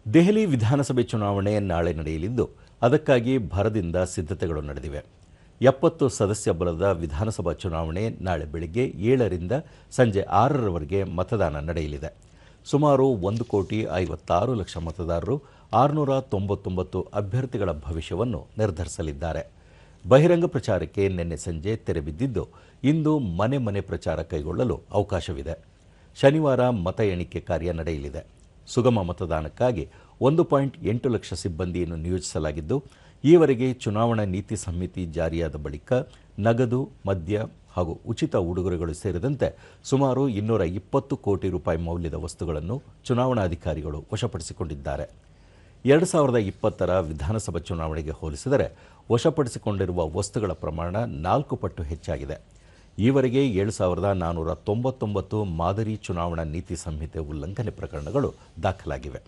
ದೆಹಲಿ ವಿಧಾನಸಭೆ ಚುನಾವಣೆ ನಾಳೆ ನಡೆಯಲಿದ್ದು ಅದಕ್ಕಾಗಿ ಭರದಿಂದ ಸಿದ್ಧತೆಗಳು ನಡೆದಿವೆ. 70 ಸದಸ್ಯ ಬಲದ ವಿಧಾನಸಭಾ ಚುನಾವಣೆ ನಾಳೆ ಬೆಳಗ್ಗೆ 7ರಿಂದ ಸಂಜೆ 6ರವರೆಗೆ ಮತದಾನ ನಡೆಯಲಿದೆ. ಸುಮಾರು 1,56,00,000 ಮತದಾರರು 699 ಅಭ್ಯರ್ಥಿಗಳ ಭವಿಷ್ಯವನ್ನು ನಿರ್ಧರಿಸಲಿದ್ದಾರೆ. ಬಹಿರಂಗ ಪ್ರಚಾರಕ್ಕೆ ನಿನ್ನೆ ಸಂಜೆ ತೆರೆ ಬಿದ್ದಿದ್ದು, ಇಂದು ಮನೆ ಮನೆ ಪ್ರಚಾರ ಕೈಗೊಳ್ಳಲು ಅವಕಾಶವಿದೆ. ಶನಿವಾರ ಮತ ಎಣಿಕೆ ಕಾರ್ಯ ನಡೆಯಲಿದೆ. ಸುಗಮ ಮತದಾನಕ್ಕಾಗಿ 1.8 ಲಕ್ಷ ಸಿಬ್ಬಂದಿಯನ್ನು ನಿಯೋಜಿಸಲಾಗಿದ್ದು, ಈವರೆಗೆ ಚುನಾವಣಾ ನೀತಿ ಸಂಹಿತೆ ಜಾರಿಯಾದ ಬಳಿಕ ನಗದು, ಮದ್ಯ ಹಾಗೂ ಉಚಿತ ಉಡುಗೊರೆಗಳು ಸೇರಿದಂತೆ ಸುಮಾರು 220 ಕೋಟಿ ರೂಪಾಯಿ ಮೌಲ್ಯದ ವಸ್ತುಗಳನ್ನು ಚುನಾವಣಾಧಿಕಾರಿಗಳು ವಶಪಡಿಸಿಕೊಂಡಿದ್ದಾರೆ. 2020ರ ವಿಧಾನಸಭಾ ಚುನಾವಣೆಗೆ ಹೋಲಿಸಿದರೆ ವಶಪಡಿಸಿಕೊಂಡಿರುವ ವಸ್ತುಗಳ ಪ್ರಮಾಣ 4 ಪಟ್ಟು ಹೆಚ್ಚಾಗಿದೆ. ಈವರೆಗೆ 7,499 ಮಾದರಿ ಚುನಾವಣಾ ನೀತಿ ಸಂಹಿತೆ ಉಲ್ಲಂಘನೆ ಪ್ರಕರಣಗಳು ದಾಖಲಾಗಿವೆ.